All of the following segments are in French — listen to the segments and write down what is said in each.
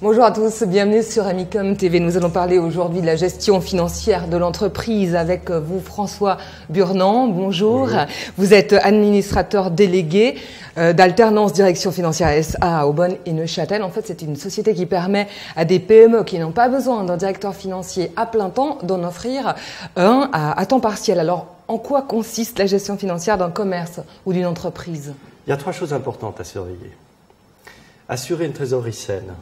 Bonjour à tous, bienvenue sur Amicom TV. Nous allons parler aujourd'hui de la gestion financière de l'entreprise avec vous, François Burnand. Bonjour. Oui. Vous êtes administrateur délégué d'Alternance Direction Financière SA à Aubonne et Neuchâtel. En fait, c'est une société qui permet à des PME qui n'ont pas besoin d'un directeur financier à plein temps d'en offrir un à temps partiel. Alors, en quoi consiste la gestion financière d'un commerce ou d'une entreprise? Il y a trois choses importantes à surveiller. Assurer une trésorerie saine,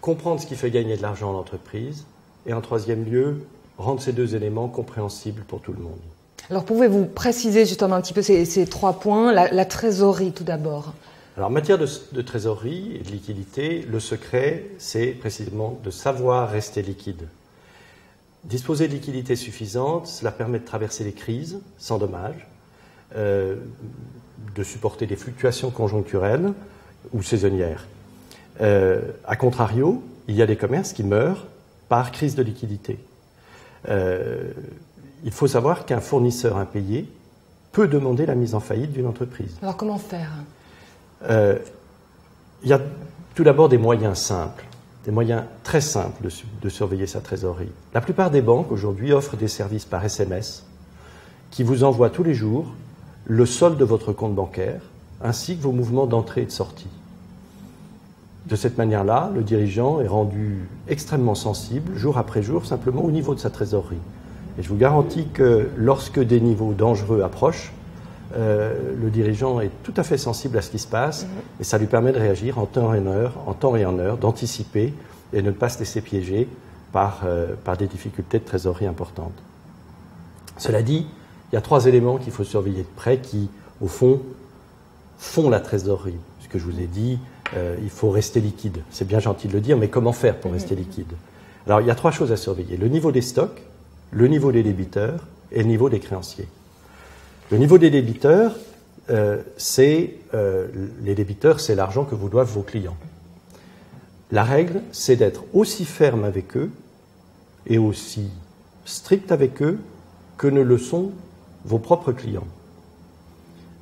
comprendre ce qui fait gagner de l'argent à l'entreprise, et en troisième lieu, rendre ces deux éléments compréhensibles pour tout le monde. Alors pouvez-vous préciser justement un petit peu ces trois points, la trésorerie tout d'abord? Alors en matière de trésorerie et de liquidité, le secret, c'est précisément de savoir rester liquide. Disposer de liquidité suffisante, cela permet de traverser les crises sans dommage, de supporter des fluctuations conjoncturelles ou saisonnières. A contrario, il y a des commerces qui meurent par crise de liquidité. Il faut savoir qu'un fournisseur impayé peut demander la mise en faillite d'une entreprise. Alors comment faire? Il y a tout d'abord des moyens simples, des moyens très simples de surveiller sa trésorerie. La plupart des banques aujourd'hui offrent des services par SMS qui vous envoient tous les jours le solde de votre compte bancaire ainsi que vos mouvements d'entrée et de sortie. De cette manière-là, le dirigeant est rendu extrêmement sensible, jour après jour, simplement au niveau de sa trésorerie. Et je vous garantis que lorsque des niveaux dangereux approchent, le dirigeant est tout à fait sensible à ce qui se passe et ça lui permet de réagir en temps et en heure, d'anticiper et de ne pas se laisser piéger par des difficultés de trésorerie importantes. Cela dit, il y a trois éléments qu'il faut surveiller de près qui, au fond, font la trésorerie. Ce que je vous ai dit, il faut rester liquide. C'est bien gentil de le dire, mais comment faire pour rester liquide? Alors, il y a trois choses à surveiller. Le niveau des stocks, le niveau des débiteurs et le niveau des créanciers. Le niveau des débiteurs, c'est l'argent que vous doivent vos clients. La règle, c'est d'être aussi ferme avec eux et aussi strict avec eux que ne le sont vos propres clients.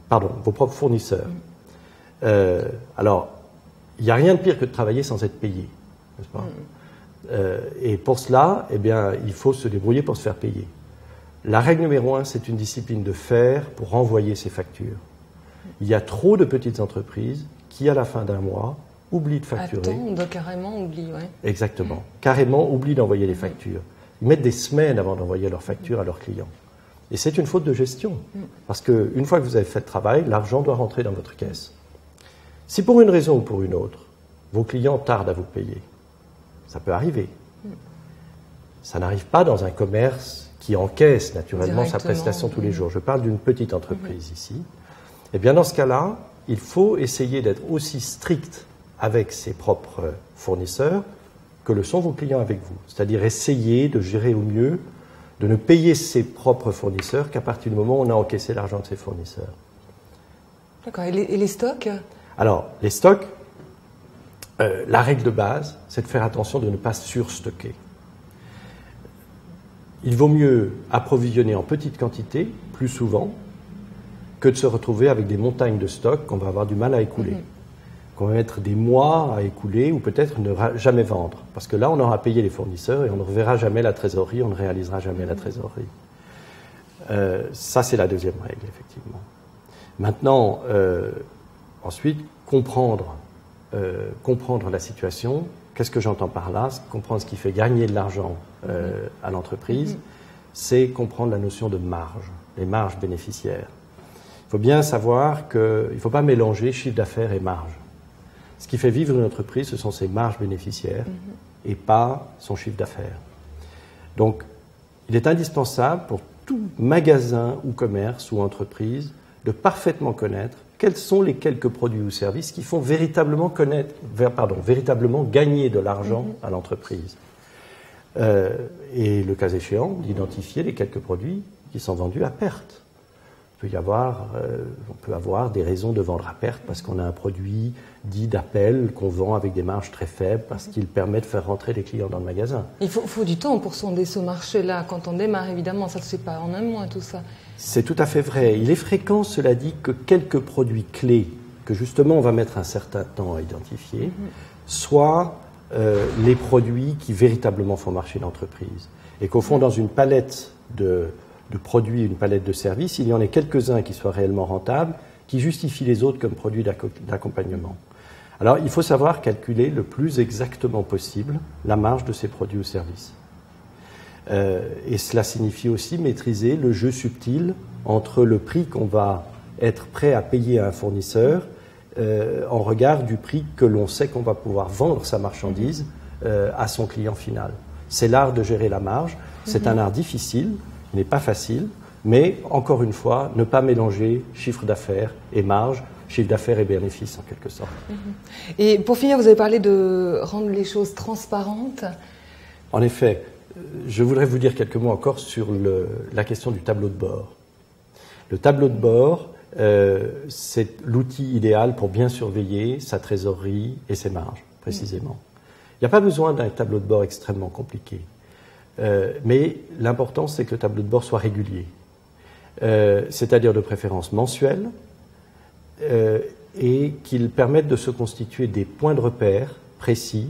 Pardon, vos propres fournisseurs. Alors, il n'y a rien de pire que de travailler sans être payé, n'est-ce pas? Et pour cela, eh bien, il faut se débrouiller pour se faire payer. La règle numéro 1, c'est une discipline de faire pour renvoyer ses factures. Il y a trop de petites entreprises qui, à la fin d'un mois, oublient de facturer. Attendent, carrément oublient, oui. Exactement. Carrément oublient d'envoyer les factures. Ils mettent des semaines avant d'envoyer leurs factures à leurs clients. Et c'est une faute de gestion. Parce qu'une fois que vous avez fait le travail, l'argent doit rentrer dans votre caisse. Si pour une raison ou pour une autre, vos clients tardent à vous payer, ça peut arriver. Ça n'arrive pas dans un commerce qui encaisse naturellement sa prestation tous les jours. Je parle d'une petite entreprise ici. Eh bien, dans ce cas-là, il faut essayer d'être aussi strict avec ses propres fournisseurs que le sont vos clients avec vous. C'est-à-dire essayer de gérer au mieux, de ne payer ses propres fournisseurs qu'à partir du moment où on a encaissé l'argent de ses fournisseurs. D'accord. Et les stocks? Alors, les stocks, la règle de base, c'est de faire attention de ne pas surstocker. Il vaut mieux approvisionner en petite quantité, plus souvent, que de se retrouver avec des montagnes de stocks qu'on va avoir du mal à écouler, qu'on va mettre des mois à écouler ou peut-être ne jamais vendre. Parce que là, on aura payé les fournisseurs et on ne reverra jamais la trésorerie, on ne réalisera jamais la trésorerie. Ça, c'est la deuxième règle, effectivement. Maintenant, ensuite, comprendre la situation. Qu'est-ce que j'entends par là? Comprendre ce qui fait gagner de l'argent à l'entreprise, c'est comprendre la notion de marge, les marges bénéficiaires. Il faut bien savoir qu'il ne faut pas mélanger chiffre d'affaires et marge. Ce qui fait vivre une entreprise, ce sont ses marges bénéficiaires et pas son chiffre d'affaires. Donc, il est indispensable pour tout magasin ou commerce ou entreprise de parfaitement connaître quels sont les quelques produits ou services qui font véritablement gagner de l'argent à l'entreprise. Et le cas échéant, d'identifier les quelques produits qui sont vendus à perte. On peut avoir des raisons de vendre à perte parce qu'on a un produit dit d'appel qu'on vend avec des marges très faibles parce qu'il permet de faire rentrer les clients dans le magasin. Il faut du temps pour sonder ce marché-là. Quand on démarre, évidemment, ça ne se fait pas en un mois, tout ça. C'est tout à fait vrai. Il est fréquent, cela dit, que quelques produits clés, que justement on va mettre un certain temps à identifier, soient les produits qui véritablement font marcher l'entreprise. Et qu'au fond, dans une palette de produits, une palette de services, il y en ait quelques-uns qui soient réellement rentables, qui justifient les autres comme produits d'accompagnement. Alors, il faut savoir calculer le plus exactement possible la marge de ces produits ou services. Et cela signifie aussi maîtriser le jeu subtil entre le prix qu'on va être prêt à payer à un fournisseur en regard du prix que l'on sait qu'on va pouvoir vendre sa marchandise à son client final. C'est l'art de gérer la marge. C'est un art difficile, il n'est pas facile, mais encore une fois, ne pas mélanger chiffre d'affaires et marge, chiffre d'affaires et bénéfices en quelque sorte. Et pour finir, vous avez parlé de rendre les choses transparentes. En effet, je voudrais vous dire quelques mots encore sur la question du tableau de bord. Le tableau de bord, c'est l'outil idéal pour bien surveiller sa trésorerie et ses marges, précisément. Il n'y a pas besoin d'un tableau de bord extrêmement compliqué. Mais l'important, c'est que le tableau de bord soit régulier, c'est-à-dire de préférence mensuel, et qu'il permette de se constituer des points de repère précis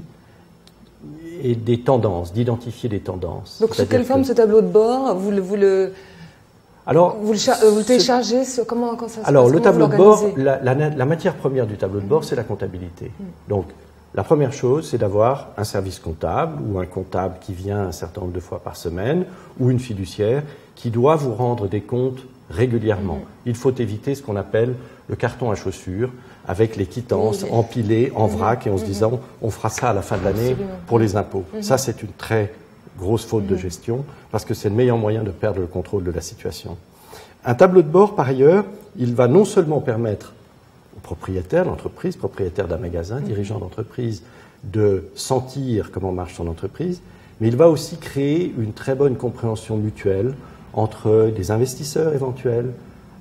et des tendances, d'identifier des tendances. Donc, sous quelle forme ce tableau de bord vous le téléchargez comment ça se passe? Alors, le tableau de bord, la matière première du tableau de bord, c'est la comptabilité. Donc, la première chose, c'est d'avoir un service comptable ou un comptable qui vient un certain nombre de fois par semaine ou une fiduciaire qui doit vous rendre des comptes régulièrement. Il faut éviter ce qu'on appelle le carton à chaussures avec les quittances empilées en vrac et en se disant on fera ça à la fin de l'année pour les impôts. Ça, c'est une très grosse faute de gestion parce que c'est le meilleur moyen de perdre le contrôle de la situation. Un tableau de bord, par ailleurs, il va non seulement permettre aux propriétaires d'entreprise, propriétaires d'un magasin, dirigeants d'entreprise, de sentir comment marche son entreprise, mais il va aussi créer une très bonne compréhension mutuelle entre des investisseurs éventuels,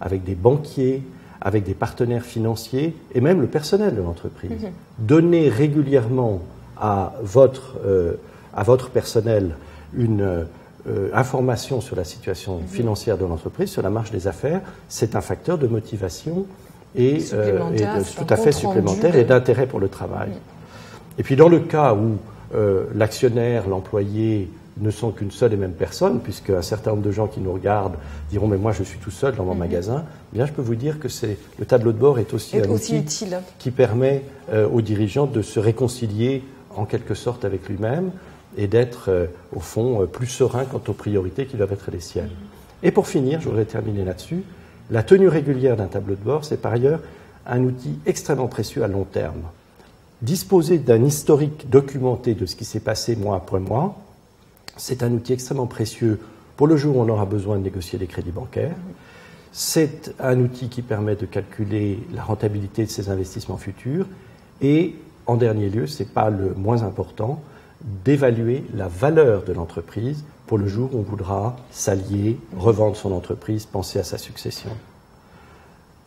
avec des banquiers, avec des partenaires financiers et même le personnel de l'entreprise. Donner régulièrement à votre personnel une information sur la situation financière de l'entreprise, sur la marche des affaires, c'est un facteur de motivation et tout à fait supplémentaire et d'intérêt pour le travail. Et puis dans le cas où l'actionnaire, l'employé ne sont qu'une seule et même personne, puisque un certain nombre de gens qui nous regardent diront « mais moi je suis tout seul dans mon magasin », bien je peux vous dire que le tableau de bord est aussi un outil utile qui permet aux dirigeants de se réconcilier en quelque sorte avec lui-même et d'être au fond plus serein quant aux priorités qui doivent être les siennes. Et pour finir, je voudrais terminer là-dessus, la tenue régulière d'un tableau de bord, c'est par ailleurs un outil extrêmement précieux à long terme. Disposer d'un historique documenté de ce qui s'est passé mois après mois, c'est un outil extrêmement précieux pour le jour où on aura besoin de négocier des crédits bancaires. C'est un outil qui permet de calculer la rentabilité de ses investissements futurs et, en dernier lieu, ce n'est pas le moins important, d'évaluer la valeur de l'entreprise pour le jour où on voudra s'allier, revendre son entreprise, penser à sa succession.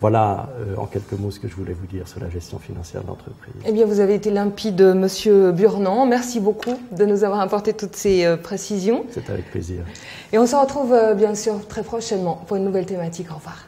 Voilà en quelques mots ce que je voulais vous dire sur la gestion financière de l'entreprise. Eh bien, vous avez été limpide, Monsieur Burnand. Merci beaucoup de nous avoir apporté toutes ces précisions. C'est avec plaisir. Et on se retrouve bien sûr très prochainement pour une nouvelle thématique. Au revoir.